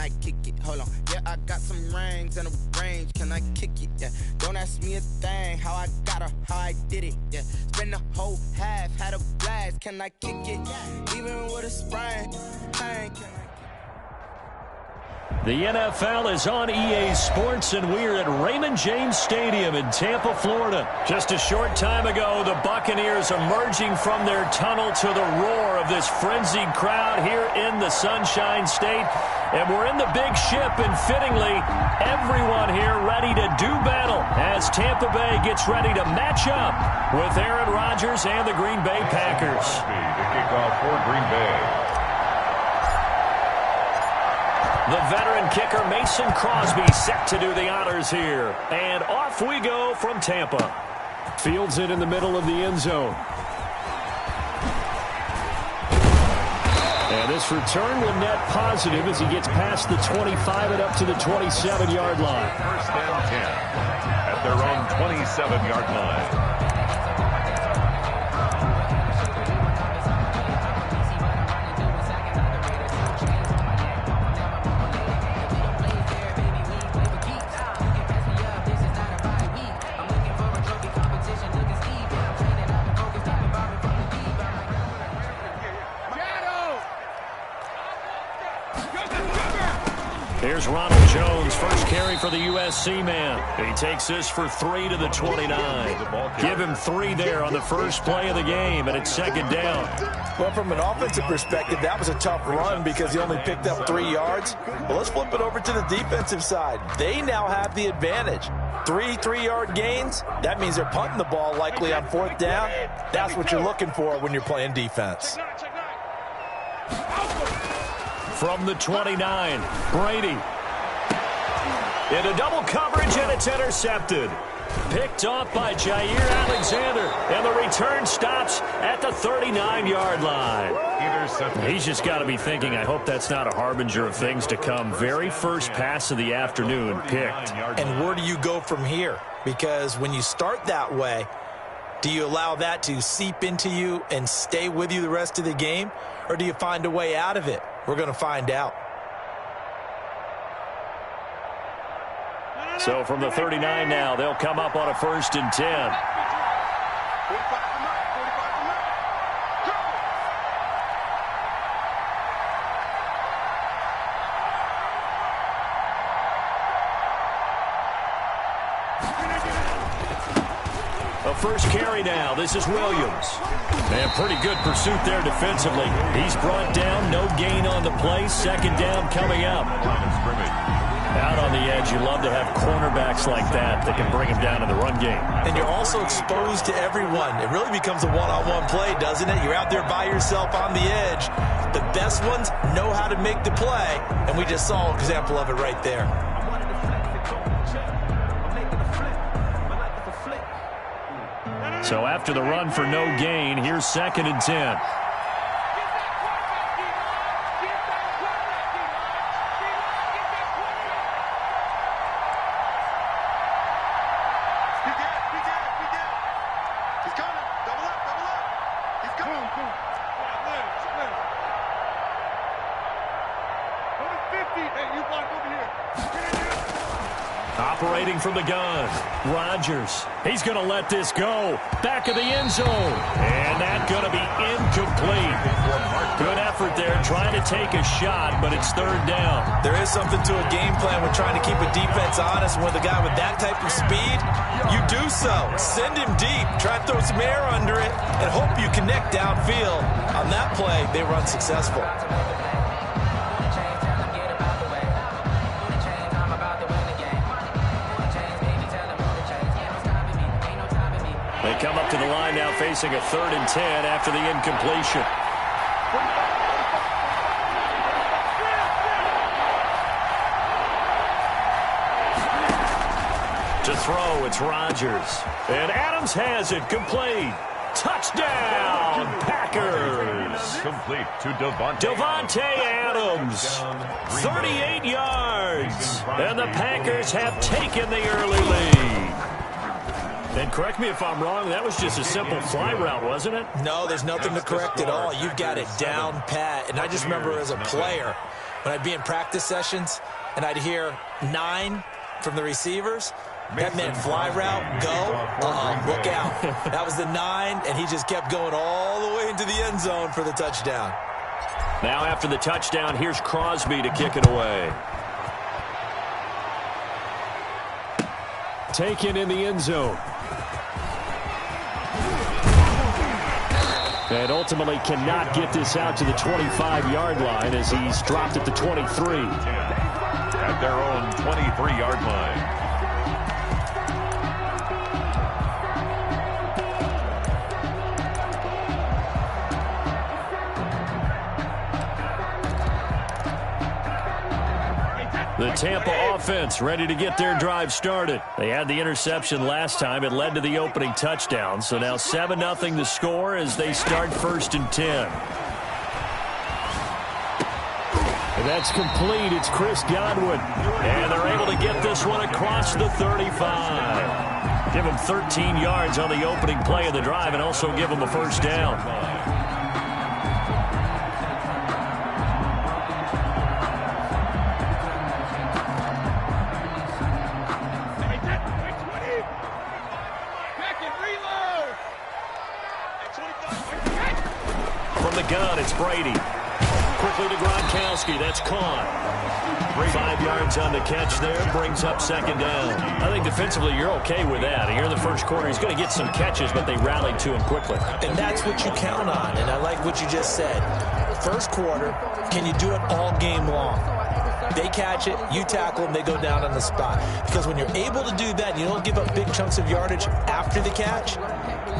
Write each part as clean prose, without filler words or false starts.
I kick it? Hold on. Yeah, I got some rings and a range. Can I kick it? Yeah. Don't ask me a thing. How I got her, how I did it. Yeah. Spend the whole half, had a blast. Can I kick it? Even with a sprain. Can I The NFL is on EA Sports, and we're at Raymond James Stadium in Tampa, Florida. Just a short time ago, the Buccaneers emerging from their tunnel to the roar of this frenzied crowd here in the Sunshine State. And we're in the big ship, and fittingly, everyone here ready to do battle as Tampa Bay gets ready to match up with Aaron Rodgers and the Green Bay Packers. The kickoff for Green Bay. The veteran kicker Mason Crosby set to do the honors here. And off we go from Tampa. Fields it in the middle of the end zone. And this return will net positive as he gets past the 25 and up to the 27-yard line. First and 10 at their own 27-yard line. Here's Ronald Jones, first carry for the USC man. He takes this for 3 to the 29. Give him 3 there on the first play of the game, and it's second down. Well, from an offensive perspective, that was a tough run because he only picked up 3 yards. But let's flip it over to the defensive side. They now have the advantage. 3 3-yard gains, that means they're punting the ball likely on 4th down. That's what you're looking for when you're playing defense. From the 29, Brady. Into double coverage, and it's intercepted. Picked off by Jair Alexander, and the return stops at the 39-yard line. He's just got to be thinking, I hope that's not a harbinger of things to come. Very first pass of the afternoon picked. And where do you go from here? Because when you start that way, do you allow that to seep into you and stay with you the rest of the game? Or do you find a way out of it? We're going to find out. So from the 39 now, they'll come up on a 1st and 10. A first carry now. This is Williams. And pretty good pursuit there defensively. He's brought down. No gain on the play. Second down coming up. Out on the edge, you love to have cornerbacks like that can bring him down in the run game. And you're also exposed to everyone. It really becomes a one-on-one play, doesn't it? You're out there by yourself on the edge. The best ones know how to make the play, and we just saw an example of it right there. So after the run for no gain, here's 2nd and 10. Operating from the gun, Rodgers. He's going to let this go. Back of the end zone. And that's going to be incomplete. Good effort there trying to take a shot, but it's 3rd down. There is something to a game plan with trying to keep a defense honest. With a guy with that type of speed, you do so. Send him deep. Try to throw some air under it and hope you connect downfield. On that play, they were unsuccessful. They come up to the line now facing a 3rd and 10 after the incompletion. To throw, it's Rodgers. And Adams has it complete. Touchdown, Packers. Complete to Davante Adams. 38 yards. And the Packers have taken the early lead. And correct me if I'm wrong, that was just a simple fly route, wasn't it? No, there's nothing to correct at all. You've got it down pat. And I just remember as a player, when I'd be in practice sessions and I'd hear 9 from the receivers, that meant fly route, go, look out. That was the 9, and he just kept going all the way into the end zone for the touchdown. Now after the touchdown, here's Crosby to kick it away. Taken in the end zone. And ultimately cannot get this out to the 25-yard line as he's dropped at the 23. At their own 23-yard line. The Tampa offense ready to get their drive started. They had the interception last time. It led to the opening touchdown. So now 7-0 the score as they start 1st and 10. And that's complete. It's Chris Godwin. And they're able to get this one across the 35. Give him 13 yards on the opening play of the drive and also give him a first down. Gun, it's Brady. Quickly to Gronkowski. That's caught. 5 yards on the catch there. Brings up 2nd down. I think defensively you're okay with that. Here in the first quarter, he's going to get some catches, but they rallied to him quickly. And that's what you count on, and I like what you just said. First quarter, can you do it all game long? They catch it, you tackle them, they go down on the spot. Because when you're able to do that, you don't give up big chunks of yardage after the catch.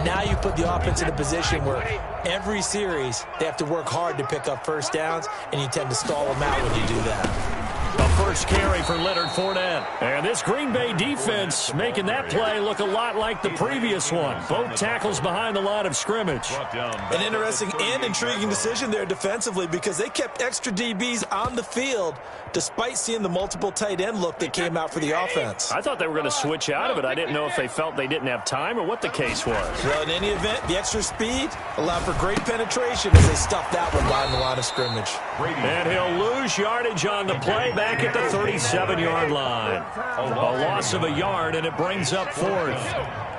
Now you put the offense in a position where every series they have to work hard to pick up first downs, and you tend to stall them out when you do that. A first carry for Leonard Fournette. And this Green Bay defense making that play look a lot like the previous one. Both tackles behind the line of scrimmage. An interesting and intriguing decision there defensively because they kept extra DBs on the field despite seeing the multiple tight end look that came out for the offense. I thought they were going to switch out of it. I didn't know if they felt they didn't have time or what the case was. Well, in any event, the extra speed allowed for great penetration as they stuffed that one behind the line of scrimmage. And he'll lose yardage on the play back at the 37-yard line. A loss of a yard, and it brings up 4th.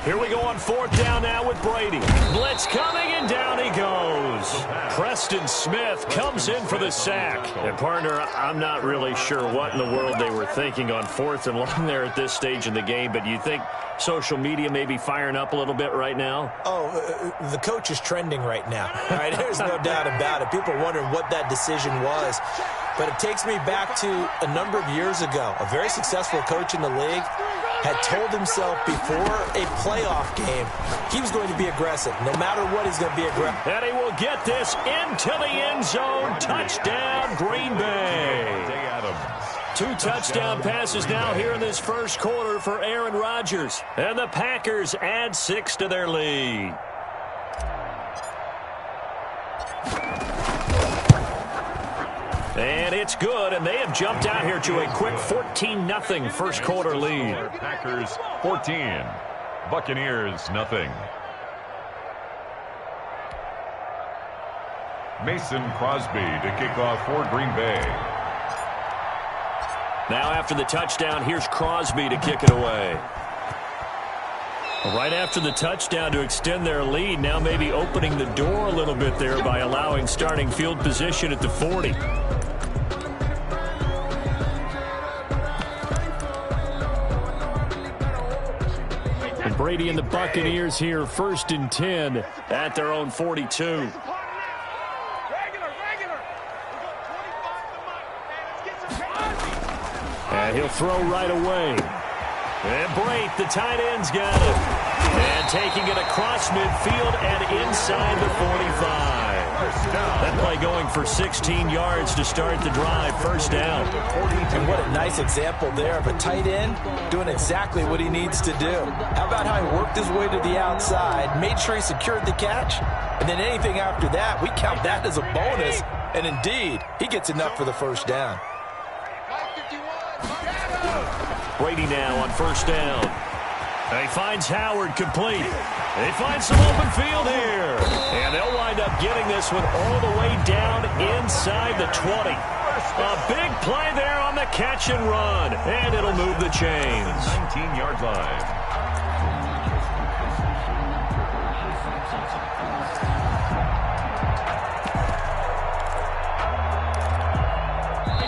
Here we go on 4th down now with Brady. Blitz coming, and down he goes. Preston Smith comes in for the sack. And, partner, I'm not really sure what in the world they were thinking on 4th and long there at this stage in the game, but you think social media may be firing up a little bit right now? Oh, the coach is trending right now. All right, there's no doubt about it. People are wondering what that decision was. But it takes me back to a number of years ago. A very successful coach in the league had told himself before a playoff game he was going to be aggressive. No matter what, he's going to be aggressive. And he will get this into the end zone. Touchdown, Green Bay. 2 touchdown passes now here in this first quarter for Aaron Rodgers. And the Packers add 6 to their lead. And it's good, and they have jumped out here to a quick 14-0 first quarter lead. Packers 14, Buccaneers nothing. Mason Crosby to kick off for Green Bay. Now after the touchdown, here's Crosby to kick it away. Right after the touchdown to extend their lead, now maybe opening the door a little bit there by allowing starting field position at the 40. And Brady and the Buccaneers here, 1st and 10 at their own 42. And he'll throw right away. And Brate, the tight end's got it. And taking it across midfield and inside the 45. That play going for 16 yards to start the drive. First down. And what a nice example there of a tight end doing exactly what he needs to do. How about how he worked his way to the outside, made sure he secured the catch, and then anything after that, we count that as a bonus. And indeed, he gets enough for the first down. Brady now on first down. He finds Howard complete. He finds some open field here. And they'll wind up getting this one all the way down inside the 20. A big play there on the catch and run. And it'll move the chains. 19-yard line.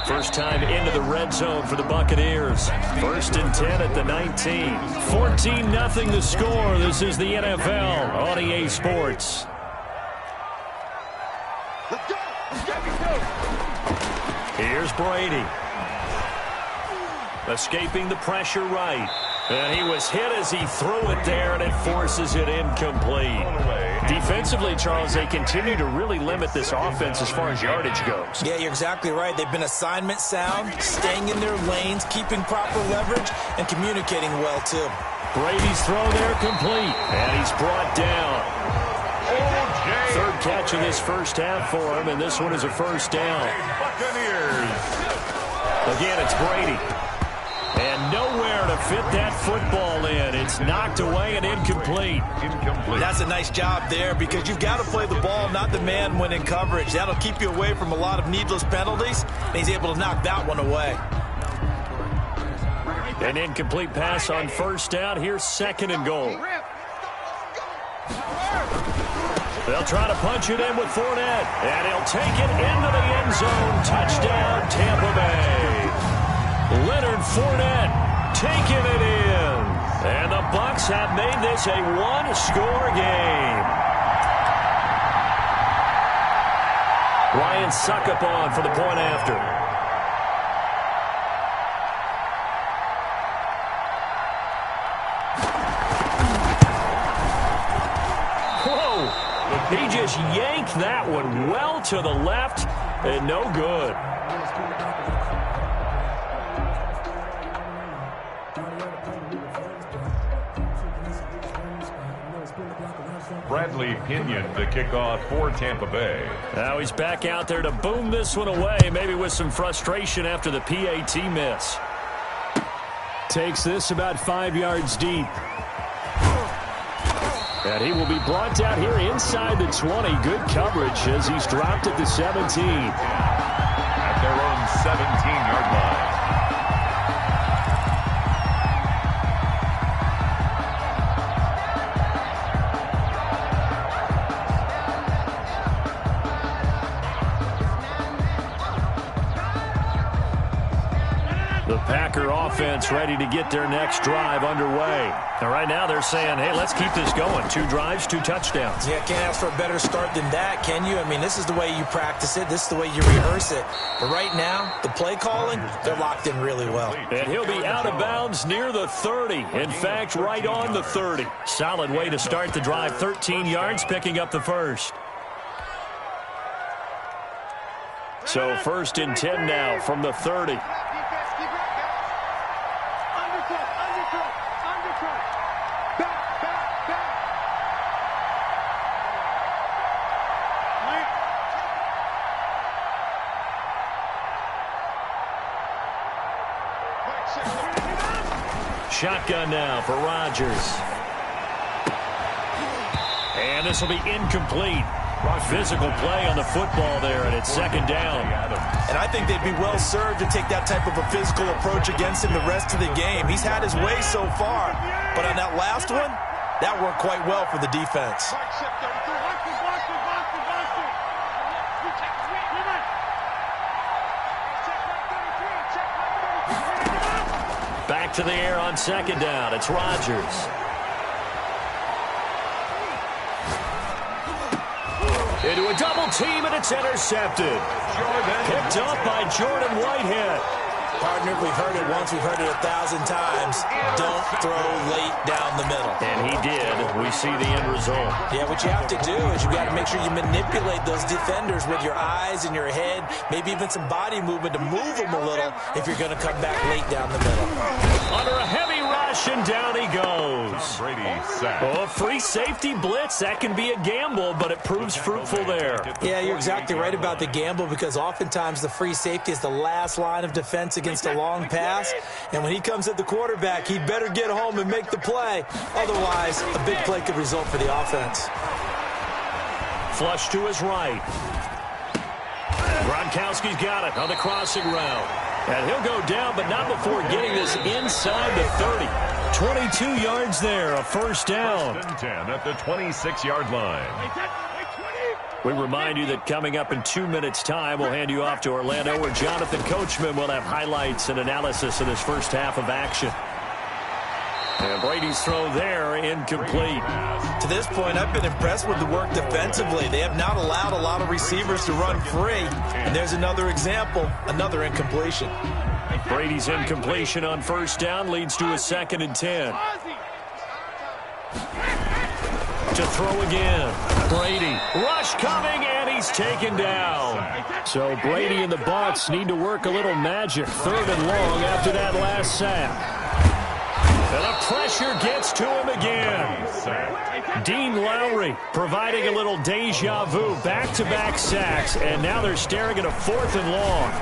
First time into the red zone for the Buccaneers. 1st and 10 at the 19. 14-0 the score. This is the NFL on EA Sports. Here's Brady. Escaping the pressure right. And he was hit as he threw it there, and it forces it incomplete. Defensively, Charles, they continue to really limit this offense as far as yardage goes. Yeah, you're exactly right. They've been assignment sound, staying in their lanes, keeping proper leverage, and communicating well, too. Brady's throw there complete, and he's brought down. Third catch of this first half for him, and this one is a first down. Again, it's Brady. And nowhere to fit that football in. It's knocked away and incomplete. That's a nice job there because you've got to play the ball, not the man when in coverage. That'll keep you away from a lot of needless penalties, and he's able to knock that one away. An incomplete pass on first down. Here's 2nd and goal. They'll try to punch it in with Fournette, and he'll take it into the end zone. Touchdown, Tampa Bay. Leonard Fournette taking it in. And the Bucs have made this a one-score game. Ryan Suckup on for the point after. Whoa! He just yanked that one well to the left and no good. Bradley Pinion, the kickoff for Tampa Bay. Now he's back out there to boom this one away, maybe with some frustration after the PAT miss. Takes this about 5 yards deep. And he will be brought down here inside the 20. Good coverage as he's dropped at the 17. At their own 17-yard line. Packer offense ready to get their next drive underway. And right now they're saying, hey, let's keep this going. 2 drives, 2 touchdowns. Yeah, can't ask for a better start than that, can you? I mean, this is the way you practice it. This is the way you rehearse it. But right now, the play calling, they're locked in really well. And he'll be out of bounds near the 30. In fact, right on the 30. Solid way to start the drive. 13 yards, picking up the first. So 1st and 10 now from the 30. Shotgun now for Rodgers. And this will be incomplete. Physical play on the football there, and it's 2nd down. And I think they'd be well served to take that type of a physical approach against him the rest of the game. He's had his way so far, but on that last one, that worked quite well for the defense. Back to the air on 2nd down. It's Rodgers. Into a double team, and it's intercepted. Picked up by Jordan Whitehead. Partner, we've heard it once, we've heard it 1,000 times. Don't throw late down the middle. And he did. We see the end result. Yeah, what you have to do is you got to make sure you manipulate those defenders with your eyes and your head, maybe even some body movement to move them a little if you're going to come back late down the middle. Under a heavy rush, and down he goes. Brady sacked. Oh, free safety blitz. That can be a gamble, but it proves fruitful there. Yeah, you're exactly right about the gamble, because oftentimes the free safety is the last line of defense against a long pass. And when he comes at the quarterback, he better get home and make the play. Otherwise, a big play could result for the offense. Flush to his right. Gronkowski's got it on the crossing route. And he'll go down, but not before getting this inside the 30. 22 yards there, a first down. 10 at the 26-yard line. We remind you that coming up in 2 minutes' time, we'll hand you off to Orlando, where Jonathan Coachman will have highlights and analysis of this first half of action. And Brady's throw there, incomplete. To this point, I've been impressed with the work defensively. They have not allowed a lot of receivers to run free. And there's another example, another incompletion. Brady's incompletion on first down leads to a 2nd and 10. To throw again. Brady. Rush coming, and he's taken down. So Brady and the Bucs need to work a little magic. 3rd and long after that last sack. And the pressure gets to him again. Dean Lowry providing a little deja vu. Back-to-back sacks, and now they're staring at a 4th and long.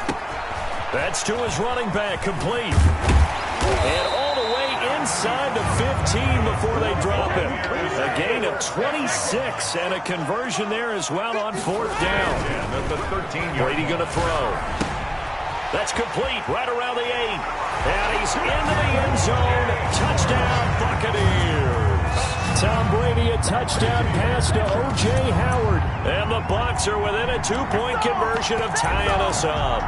That's to his running back, complete. And all the way inside the 15 before they drop him. A gain of 26 and a conversion there as well on 4th down. Brady going to throw. That's complete right around the 8. And he's into the end zone. Touchdown, Buccaneers. Tom Brady, a touchdown pass to O.J. Howard. And the Bucs are within a 2-point conversion of tying us up.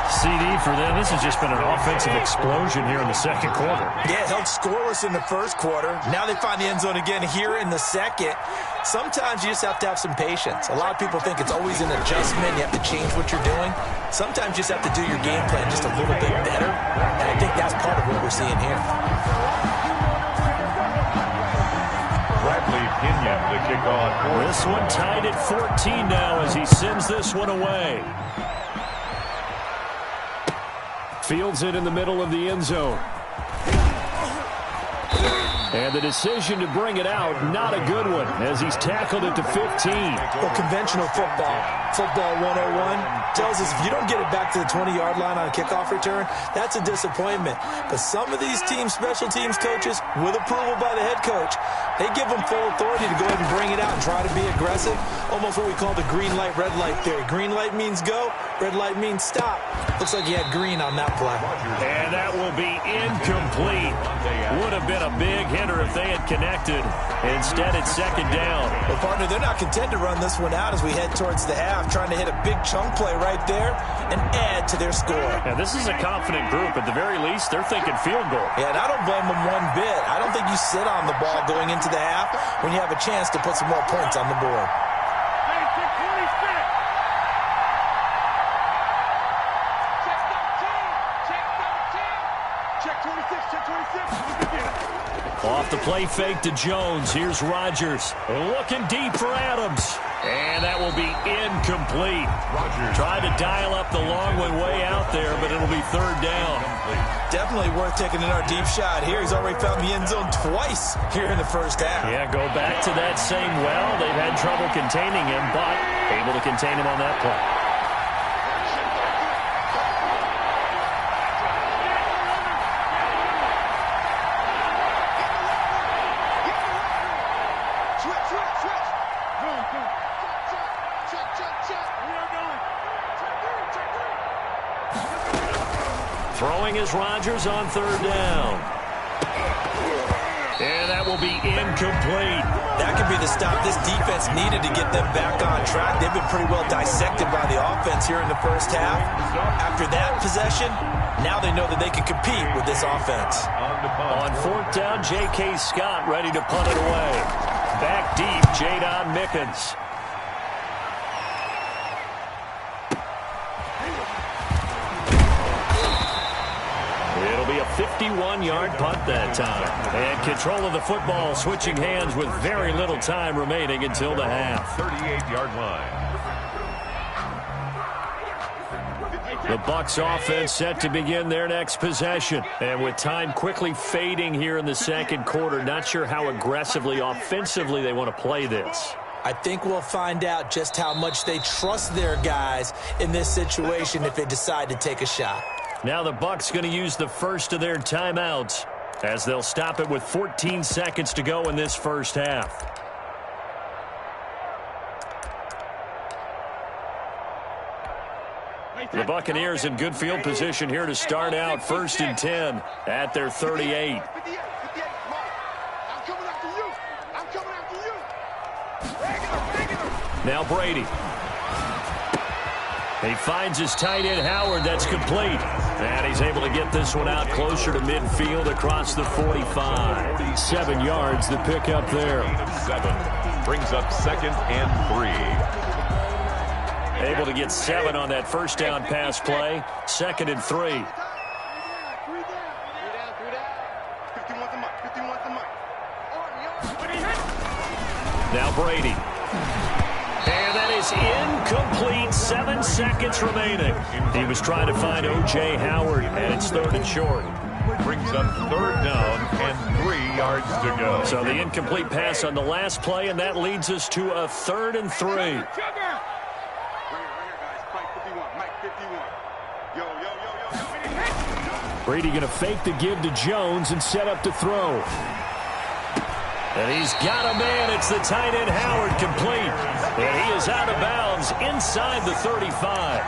CD for them. This has just been an offensive explosion here in the second quarter. Yeah, held scoreless in the first quarter. Now they find the end zone again here in the second. Sometimes you just have to have some patience. A lot of people think it's always an adjustment. You have to change what you're doing. Sometimes you just have to do your game plan just a little bit better. And I think that's part of what we're seeing here. Bradley Pinion, the kickoff. This one tied at 14 now as he sends this one away. Fields it in the middle of the end zone. And the decision to bring it out, not a good one, as he's tackled it to 15. Well, conventional football 101 tells us if you don't get it back to the 20-yard line on a kickoff return, that's a disappointment. But some of these teams, special teams coaches, with approval by the head coach, they give them full authority to go ahead and bring it out and try to be aggressive. Almost what we call the green light, red light theory. Green light means go, red light means stop. Looks like he had green on that play. And that will be incomplete. Would have been a big hitter if they had connected. Instead, it's 2nd down. Well, partner, they're not content to run this one out as we head towards the half, trying to hit a big chunk play right there and add to their score. Now, this is a confident group. At the very least, they're thinking field goal. Yeah, and I don't blame them one bit. I don't think you sit on the ball going into the half when you have a chance to put some more points on the board. Off the play fake to Jones. Here's Rodgers. Looking deep for Adams. And that will be incomplete. Tried to dial up the long one way out there, but it'll be 3rd down. Definitely worth taking in our deep shot here. He's already found the end zone twice here in the first half. Yeah, go back to that same well. They've had trouble containing him, but able to contain him on that play. Throwing is Rodgers on 3rd down. And that will be incomplete. That could be the stop this defense needed to get them back on track. They've been pretty well dissected by the offense here in the first half. After that possession, now they know that they can compete with this offense. On 4th down, J.K. Scott ready to punt it away. Back deep, Jadon Mickens. It'll be a 51-yard punt that time. And control of the football switching hands with very little time remaining until the half. 38-yard line. The Bucs offense set to begin their next possession. And with time quickly fading here in the second quarter, not sure how aggressively, offensively they want to play this. I think we'll find out just how much they trust their guys in this situation if they decide to take a shot. Now the Bucs going to use the first of their timeouts as they'll stop it with 14 seconds to go in this first half. The Buccaneers in good field position here to start out 1st and 10 at their 38. Now Brady. He finds his tight end Howard. That's complete. And he's able to get this one out closer to midfield across the 45. 7 yards the pick up there. 7 brings up 2nd and 3. Able to get 7 on that first down pass play. 2nd and 3. Now Brady. And that is incomplete. 7 seconds remaining. He was trying to find O.J. Howard, and it's 3rd and short. Brings up 3rd down and 3 yards to go. So the incomplete pass on the last play, and that leads us to a 3rd and 3. Brady going to fake the give to Jones and set up to throw. And he's got a man. It's the tight end Howard, complete. And he is out of bounds inside the 35.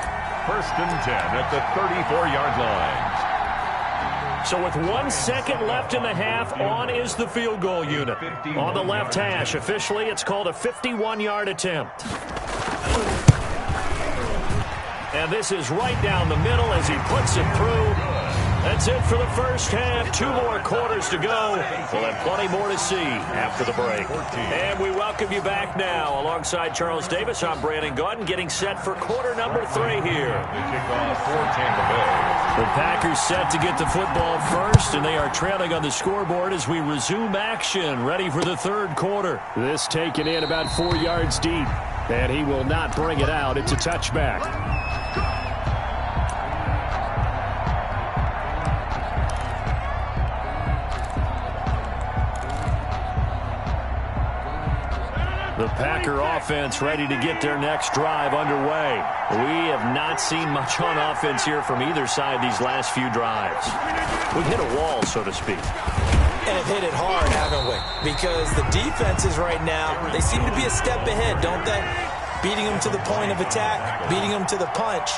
1st and 10 at the 34-yard line. So with 1 second left in the half, on is the field goal unit. On the left hash, officially it's called a 51-yard attempt. And this is right down the middle as he puts it through. That's it for the first half. 2 more quarters to go. We'll have plenty more to see after the break. And we welcome you back now. Alongside Charles Davis, I'm Brandon Gaudin, getting set for quarter number 3 here. The kickoff for Tampa Bay. The Packers set to get the football first, and they are trailing on the scoreboard as we resume action, ready for the 3rd quarter. This taken in about 4 yards deep, and he will not bring it out. It's a touchback. The Packer offense ready to get their next drive underway. We have not seen much on offense here from either side these last few drives. We've hit a wall, so to speak. And have hit it hard, haven't we? Because the defenses right now, they seem to be a step ahead, don't they? Beating them to the point of attack, beating them to the punch.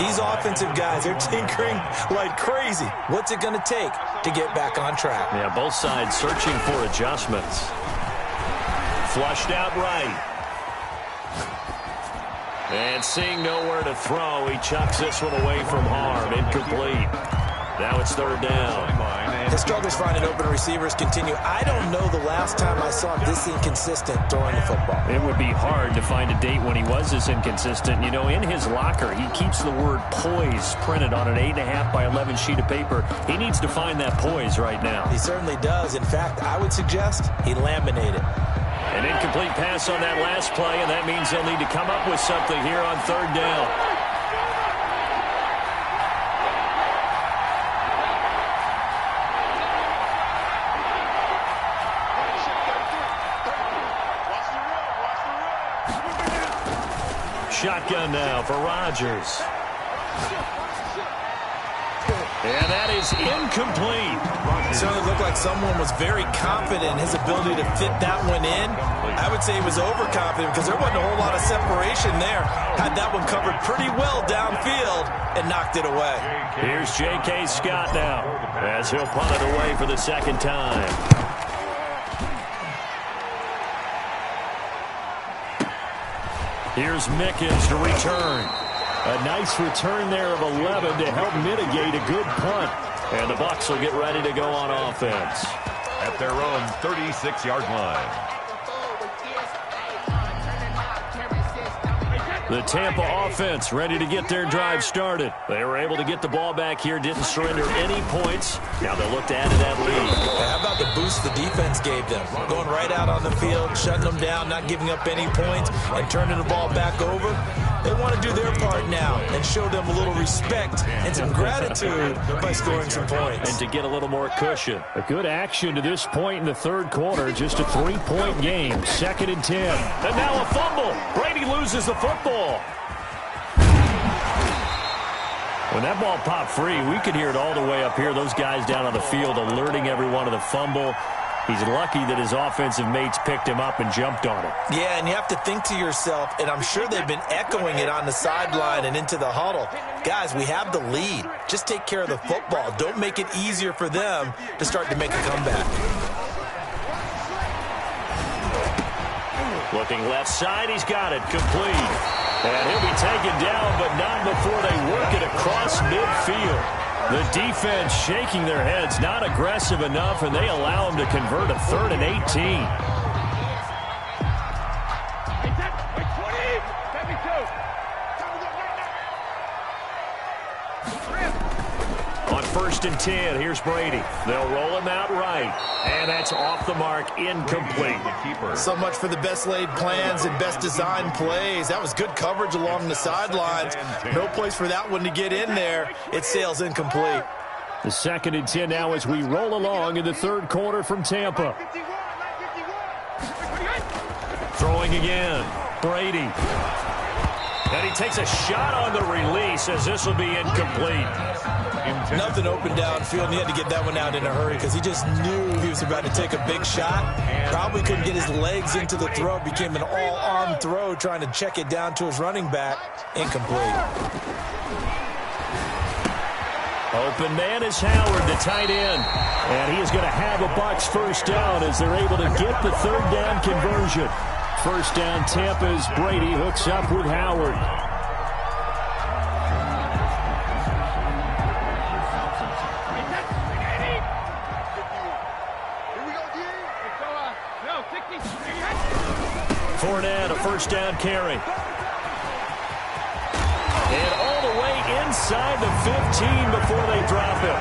These offensive guys, they're tinkering like crazy. What's it going to take to get back on track? Yeah, both sides searching for adjustments. Flushed out right. And seeing nowhere to throw, he chucks this one away from harm. Incomplete. Now it's 3rd down. The struggles finding open receivers continue. I don't know the last time I saw this inconsistent throwing the football. It would be hard to find a date when he was this inconsistent. You know, in his locker, he keeps the word poise printed on an 8.5 by 11 sheet of paper. He needs to find that poise right now. He certainly does. In fact, I would suggest he laminate it. An incomplete pass on that last play, and that means they'll need to come up with something here on 3rd down. Shotgun now for Rodgers. And that is incomplete. It certainly looked like someone was very confident in his ability to fit that one in. I would say he was overconfident because there wasn't a whole lot of separation there. Had that one covered pretty well downfield and knocked it away. Here's J.K. Scott now as he'll punt it away for the 2nd time. Here's Mickens to return. A nice return there of 11 to help mitigate a good punt. And the Bucs will get ready to go on offense. At their own 36-yard line. The Tampa offense ready to get their drive started. They were able to get the ball back here, didn't surrender any points. Now they'll look to add to that lead. How about the boost the defense gave them? Going right out on the field, shutting them down, not giving up any points, and turning the ball back over. They want to do their part now and show them a little respect and some gratitude by scoring some points. And to get a little more cushion. A good action to this point in the third quarter. Just a 3-point game. 2nd and 10. And now a fumble. Brady loses the football. When that ball popped free, we could hear it all the way up here. Those guys down on the field alerting everyone of the fumble. He's lucky that his offensive mates picked him up and jumped on it. Yeah, and you have to think to yourself, and I'm sure they've been echoing it on the sideline and into the huddle. Guys, we have the lead. Just take care of the football. Don't make it easier for them to start to make a comeback. Looking left side, he's got it. Complete. And he'll be taken down, but not before they work it across midfield. The defense shaking their heads, not aggressive enough, and they allow him to convert a 3rd and 18. On 1st and 10, here's Brady. They'll roll him out right, and that's off the mark, incomplete. So much for the best laid plans and best designed plays. That was good coverage along the sidelines. No place for that one to get in there. It sails incomplete. The 2nd and 10 now as we roll along in the third quarter from Tampa. Throwing again, Brady. And he takes a shot on the release as this will be incomplete. Nothing open downfield, and he had to get that one out in a hurry because he just knew he was about to take a big shot. Probably couldn't get his legs into the throw. Became an all-arm throw trying to check it down to his running back. Incomplete. Open man is Howard, the tight end. And he is going to have a Bucs first down as they're able to get the 3rd down conversion. First down, Tampa's Brady hooks up with Howard. Fournette, a first down carry. And all the way inside the 15 before they drop him.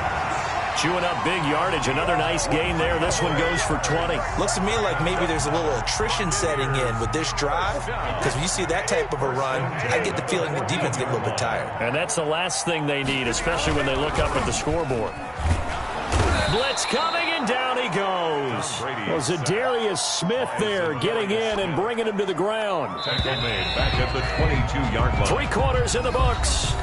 Chewing up big yardage. Another nice gain there. This one goes for 20. Looks to me like maybe there's a little attrition setting in with this drive. Because when you see that type of a run, I get the feeling the defense get a little bit tired. And that's the last thing they need, especially when they look up at the scoreboard. Blitz coming, and down he goes. Well, Zadarius Smith there getting in and bringing him to the ground. Tackle made back at the 22-yard line. 3 quarters in the books.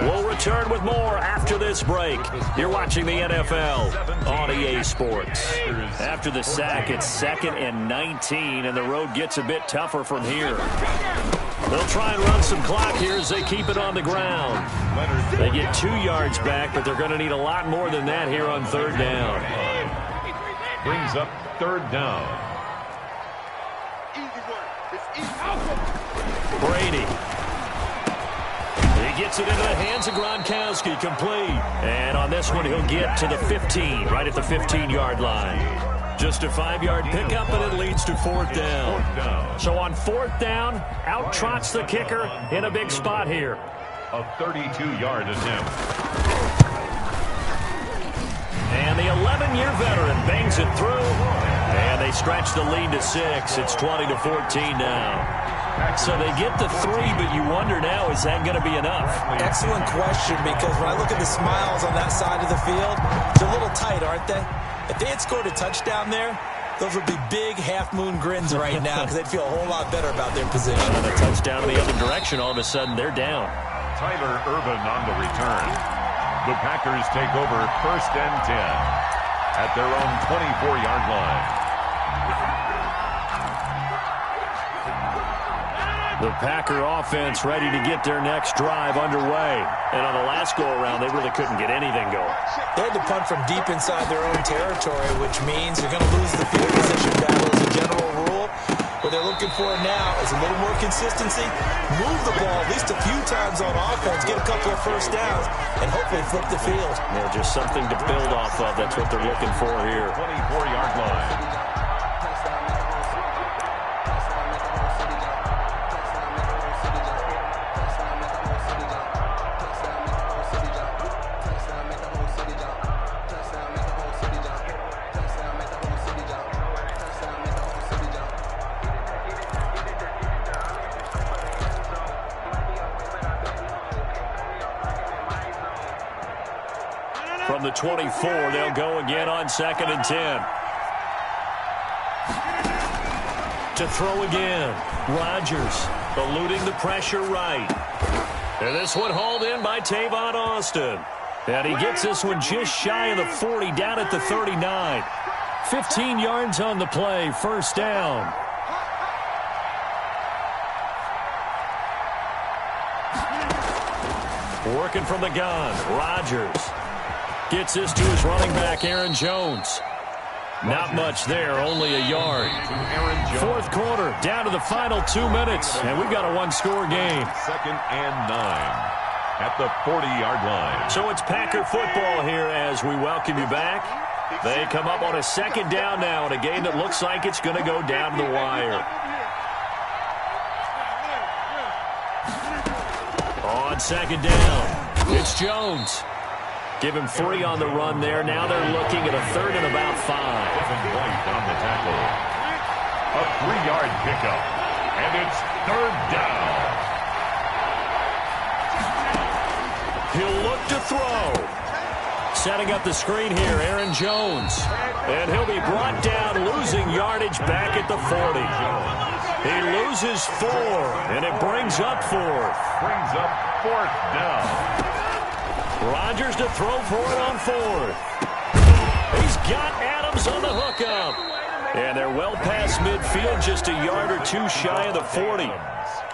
We'll return with more after this break. You're watching the NFL on EA Sports. After the sack, it's 2nd and 19, and the road gets a bit tougher from here. They'll try and run some clock here as they keep it on the ground. They get 2 yards back, but they're going to need a lot more than that here on 3rd down. Brings up 3rd down. Brady. He gets it into the hands of Gronkowski, complete. And on this one, he'll get to the 15, right at the 15-yard line. Just a 5-yard pickup, and it leads to 4th down. So on 4th down, out trots the kicker in a big spot here. A 32-yard attempt. And the 11-year veteran bangs it through. And they stretch the lead to 6. It's 20-14 now. So they get the 3, but you wonder now, is that going to be enough? Excellent question, because when I look at the smiles on that side of the field, they're a little tight, aren't they? If they had scored a touchdown there, those would be big half-moon grins right now because they'd feel a whole lot better about their position. And a touchdown in the other direction, all of a sudden they're down. Tyler Ervin on the return. The Packers take over 1st and 10 at their own 24-yard line. The Packer offense ready to get their next drive underway. And on the last go-around, they really couldn't get anything going. They had to punt from deep inside their own territory, which means they're going to lose the field position battle as a general rule. What they're looking for now is a little more consistency, move the ball at least a few times on offense, get a couple of first downs, and hopefully flip the field. Yeah, just something to build off of. That's what they're looking for here. 24-yard line. From the 24, they'll go again on 2nd and 10. To throw again, Rodgers eluding the pressure right. And this one hauled in by Tavon Austin. And he gets this one just shy of the 40, down at the 39. 15 yards on the play, first down. Working from the gun, Rodgers gets this to his running back, Aaron Jones. Not much there, only a yard. Fourth quarter, down to the final 2 minutes, and we've got a one-score game. 2nd and 9 at the 40-yard line. So it's Packer football here as we welcome you back. They come up on a 2nd down now in a game that looks like it's going to go down to the wire. On 2nd down, it's Jones. Give him 3 on the run there. Now they're looking at a 3rd and about 5. White on the tackle. A 3-yard pickup. And it's 3rd down. He'll look to throw. Setting up the screen here, Aaron Jones. And he'll be brought down, losing yardage back at the 40. He loses 4, and it brings up 4th. Brings up 4th down. Rodgers to throw for it on 4th. He's got Adams on the hookup. And they're well past midfield, just a yard or 2 shy of the 40.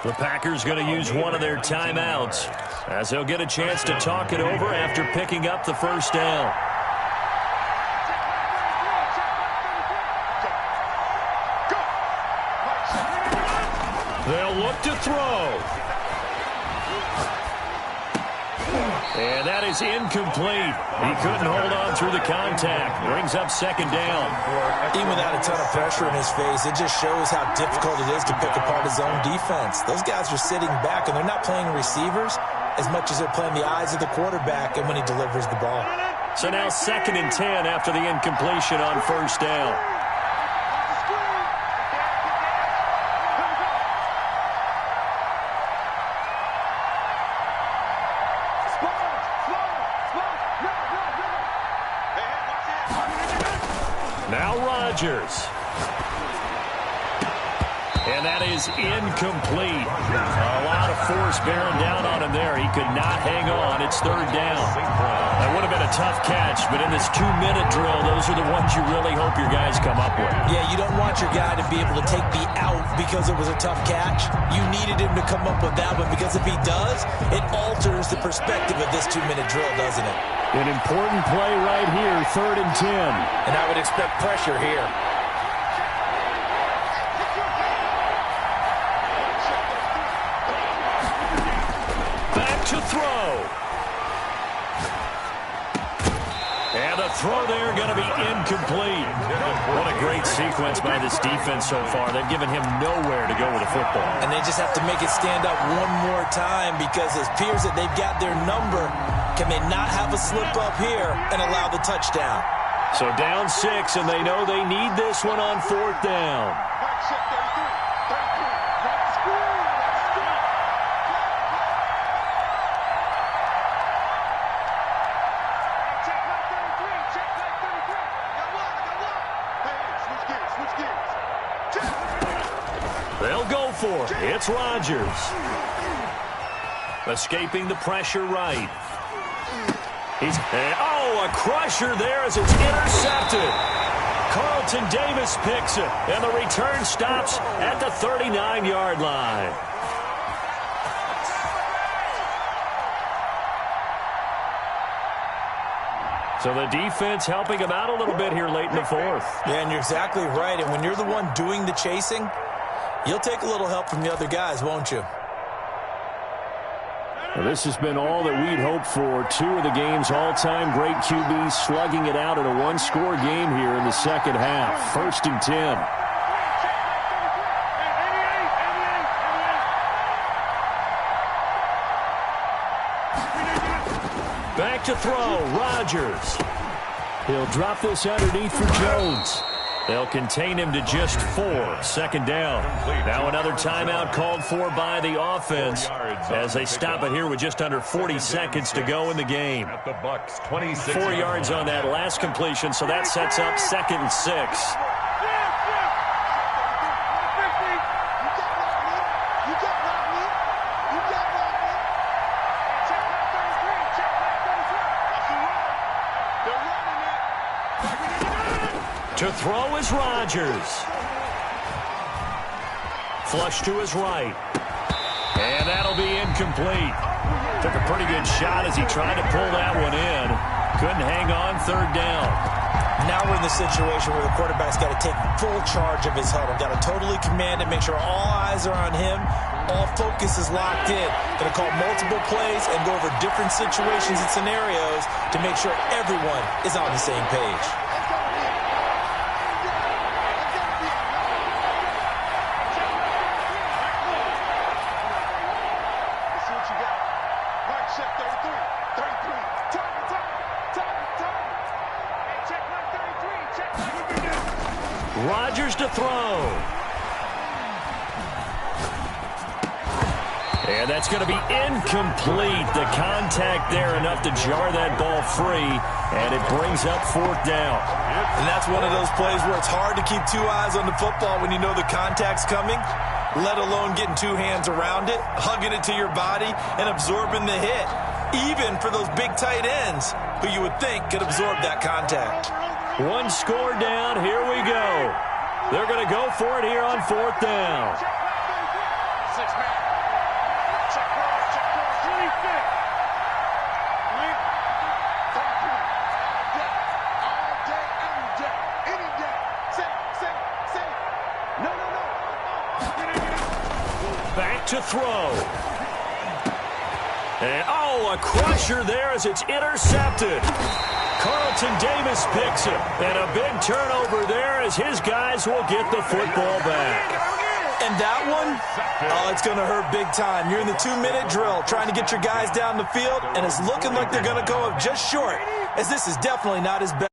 The Packers going to use one of their timeouts as they'll get a chance to talk it over after picking up the first down. They'll look to throw. And that is incomplete. He couldn't hold on through the contact. Brings up 2nd down. Even without a ton of pressure in his face, it just shows how difficult it is to pick apart his own defense. Those guys are sitting back, and they're not playing receivers as much as they're playing the eyes of the quarterback and when he delivers the ball. So now 2nd and 10 after the incompletion on first down. Now Rodgers. And that is incomplete. A lot of force bearing down on him there. He could not hang on. It's 3rd down. That would have been a tough catch, but in this 2-minute drill, those are the ones you really hope your guys come up with. Yeah, you don't want your guy to be able to take the out because it was a tough catch. You needed him to come up with that one because if he does, it alters the perspective of this 2-minute drill, doesn't it? An important play right here, 3rd and 10. And I would expect pressure here. Back to throw. And the throw there going to be incomplete. What a great sequence by this defense so far. They've given him nowhere to go with the football. And they just have to make it stand up one more time because it appears that they've got their number. Can they not have a slip up here and allow the touchdown? So down 6, and they know they need this one on 4th down. They'll go for it. It's Rodgers. Escaping the pressure right. A crusher there as it's intercepted. Carlton Davis picks it, and the return stops at the 39-yard line. So the defense helping him out a little bit here late in the 4th. Yeah, and you're exactly right. And when you're the one doing the chasing, you'll take a little help from the other guys, won't you? Well, this has been all that we'd hoped for. 2 of the game's all-time great QBs slugging it out in a one-score game here in the second half. 1st and 10. Back to throw, Rodgers. He'll drop this underneath for Jones. They'll contain him to just 4. Second down. Now another timeout called for by the offense as they stop it here with just under 40 seconds to go in the game. 4 yards on that last completion, so that sets up 2nd and 6. To throw is Rodgers. Flush to his right. And that'll be incomplete. Took a pretty good shot as he tried to pull that one in. Couldn't hang on 3rd down. Now we're in the situation where the quarterback's got to take full charge of his huddle. Got to totally command it, make sure all eyes are on him. All focus is locked in. Going to call multiple plays and go over different situations and scenarios to make sure everyone is on the same page. Rodgers to throw. And that's going to be incomplete. The contact there enough to jar that ball free, and it brings up 4th down. And that's one of those plays where it's hard to keep 2 eyes on the football when you know the contact's coming, let alone getting 2 hands around it, hugging it to your body, and absorbing the hit. Even for those big tight ends who you would think could absorb that contact. 1 score down. Here we go. They're going to go for it here on 4th down. Back to throw. And, a crusher there as it's intercepted. Carlton Davis picks it. And a big turnover there as his guys will get the football back. And that one, it's going to hurt big time. You're in the 2-minute drill trying to get your guys down the field, and it's looking like they're going to go up just short, as this is definitely not his best.